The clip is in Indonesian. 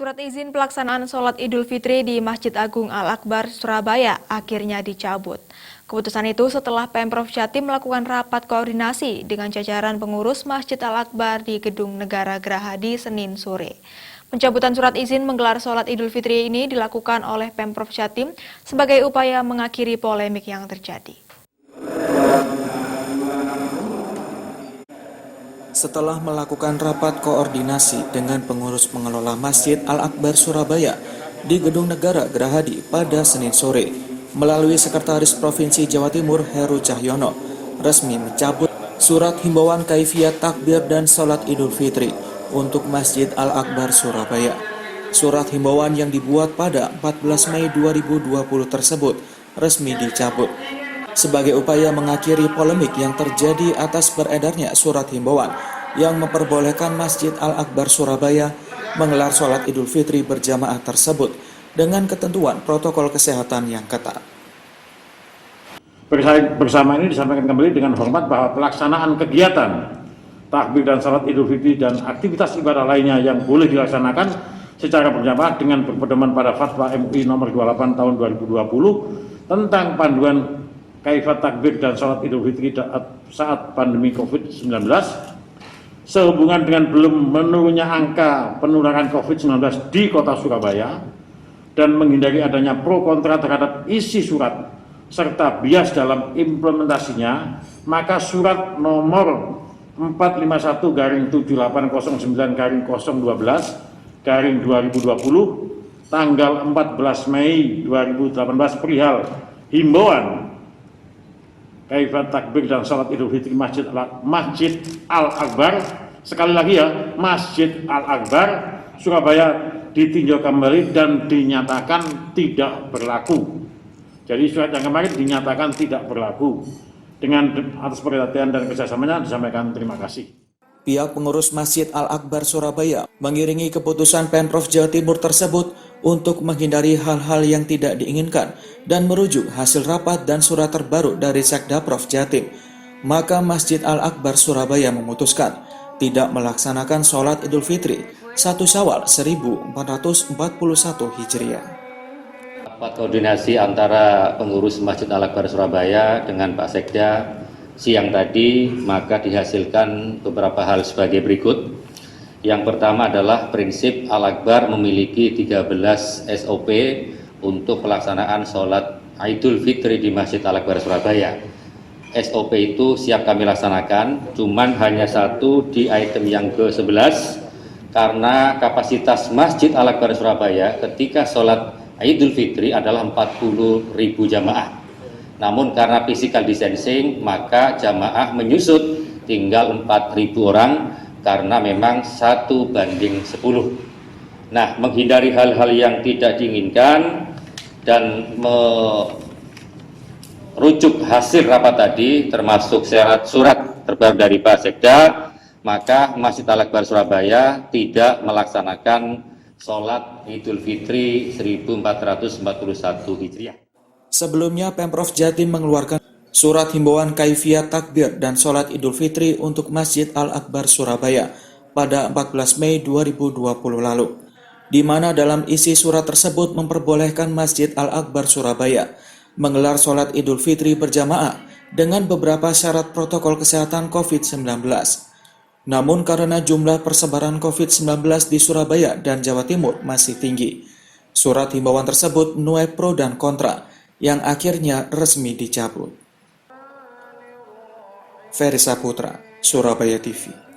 Surat izin pelaksanaan sholat Idul Fitri di Masjid Agung Al-Akbar, Surabaya akhirnya dicabut. Keputusan itu setelah Pemprov Jatim melakukan rapat koordinasi dengan jajaran pengurus Masjid Al-Akbar di Gedung Negara Gerahadi Senin sore. Pencabutan surat izin menggelar sholat Idul Fitri ini dilakukan oleh Pemprov Jatim sebagai upaya mengakhiri polemik yang terjadi. Setelah melakukan rapat koordinasi dengan pengurus pengelola Masjid Al-Akbar Surabaya di Gedung Negara Gerahadi pada Senin sore, melalui Sekretaris Provinsi Jawa Timur Heru Cahyono, resmi mencabut surat himbauan kaifiyat takbir dan sholat Idul Fitri untuk Masjid Al-Akbar Surabaya. Surat himbauan yang dibuat pada 14 Mei 2020 tersebut resmi dicabut sebagai upaya mengakhiri polemik yang terjadi atas beredarnya surat himbauan yang memperbolehkan Masjid Al-Akbar Surabaya menggelar sholat Idul Fitri berjamaah tersebut dengan ketentuan protokol kesehatan yang ketat. Bersama ini disampaikan kembali dengan hormat bahwa pelaksanaan kegiatan takbir dan sholat Idul Fitri dan aktivitas ibadah lainnya yang boleh dilaksanakan secara berjamaah dengan berpedoman pada Fatwa MUI nomor 28 tahun 2020 tentang panduan kaifat takbir dan sholat Idul Fitri saat pandemi COVID-19 sehubungan dengan belum menurunnya angka penularan COVID-19 di kota Surabaya dan menghindari adanya pro kontra terhadap isi surat serta bias dalam implementasinya, maka surat nomor 451-781-012-2020 tanggal 14 Mei 2018 perihal himbauan kaifat takbir dan sholat Idul Fitri Masjid Al-Akbar, sekali lagi ya, Masjid Al-Akbar Surabaya ditinjau kembali dan dinyatakan tidak berlaku. Jadi surat yang kemarin dinyatakan tidak berlaku. Dengan atas perhatian dan kerjasamanya disampaikan terima kasih. Pihak pengurus Masjid Al-Akbar Surabaya mengiringi keputusan Pemprov Jawa Timur tersebut untuk menghindari hal-hal yang tidak diinginkan dan merujuk hasil rapat dan surat terbaru dari Sekda Prof Jatim. Maka Masjid Al-Akbar Surabaya memutuskan tidak melaksanakan sholat Idul Fitri 1 Syawal 1441 Hijriah. Rapat koordinasi antara pengurus Masjid Al-Akbar Surabaya dengan Pak Sekda siang tadi, maka dihasilkan beberapa hal sebagai berikut. Yang pertama adalah prinsip Al-Akbar memiliki 13 SOP untuk pelaksanaan sholat Idul Fitri di Masjid Al-Akbar Surabaya. SOP itu siap kami laksanakan, cuman hanya satu di item yang ke-11, karena kapasitas Masjid Al-Akbar Surabaya ketika sholat Idul Fitri adalah 40.000 jamaah. Namun karena physical distancing, maka jamaah menyusut tinggal 4.000 orang karena memang 1:10. Nah, menghindari hal-hal yang tidak diinginkan dan merujuk hasil rapat tadi, termasuk surat terbaru dari Pak Sekda, maka Masjid Al-Akbar Surabaya tidak melaksanakan sholat Idul Fitri 1441 Hijriah. Sebelumnya, Pemprov Jatim mengeluarkan surat himbauan kaifiyat takbir dan sholat Idul Fitri untuk Masjid Al-Akbar Surabaya pada 14 Mei 2020 lalu, di mana dalam isi surat tersebut memperbolehkan Masjid Al-Akbar Surabaya menggelar sholat Idul Fitri berjamaah dengan beberapa syarat protokol kesehatan COVID-19. Namun karena jumlah persebaran COVID-19 di Surabaya dan Jawa Timur masih tinggi, surat himbauan tersebut menuai pro dan kontra yang akhirnya resmi dicabut. Ferry Saputra, Surabaya TV.